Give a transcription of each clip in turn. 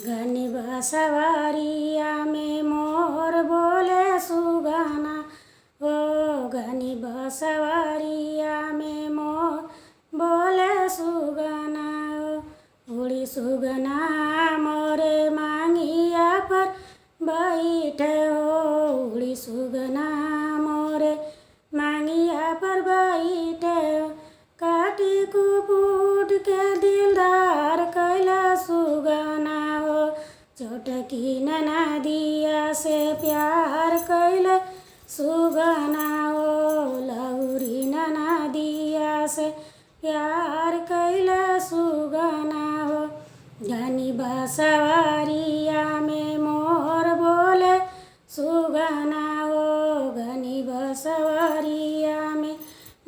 घनी बसवरिया में मोर बोले सुगना ओ घनी बसवरिया में मोर बोले सुगना उड़ी सुगना मोरे मांगिया पर बैठे हो उड़ी सुगना मोरे मांगिया पर बैठे हो काटी कुपुट के दिलदार कैला सुगना हो छोटकी ननदिया से प्यार कैले सुगना हो लहुरी ननदिया से प्यार कैले सुगना हो घनी बसवरिया में मोर बोले सुगना हो घनी बसवरिया में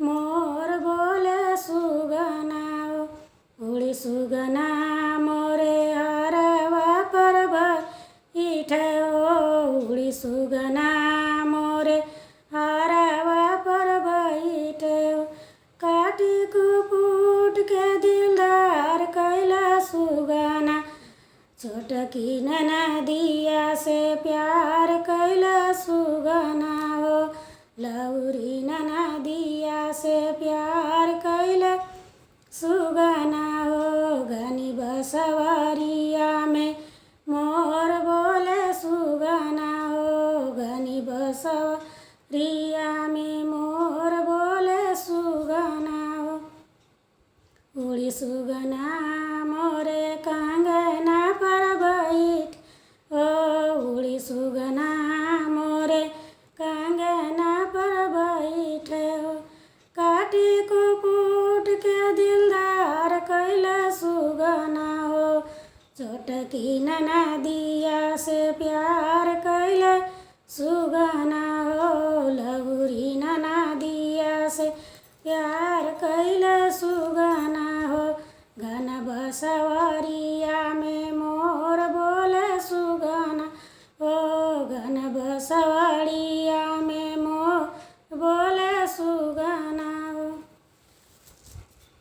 मोर बोले सुगना हो उड़ी सुगना मोरे हरवा पर बैठे हो उड़ी सुगना मोरे हरवा पर बैठे हो काटी कुपुट के दिलदार कैला सुगना छोटकी ननदिया से प्यार कैला सुगना हो लहुरी ननदिया से प्यार कैला सुगना हो घनी बसवरिया में मोर बोले सुगना हो घनी बसवरिया में मोर बोले सुगना हो उड़ी सुगना मोरे कांगना पर बैठ ओ उड़ी सुगना मोरे कांगना पर बैठे हो काटी कुपुट के दिलदार कैला सुगना हो छोटकी ननदिया से प्यार कैला सुगना हो लहुरी ननदिया से प्यार कैला सुगना हो घन बसवरिया में मोर बोले सुगना ओ घन बसवरिया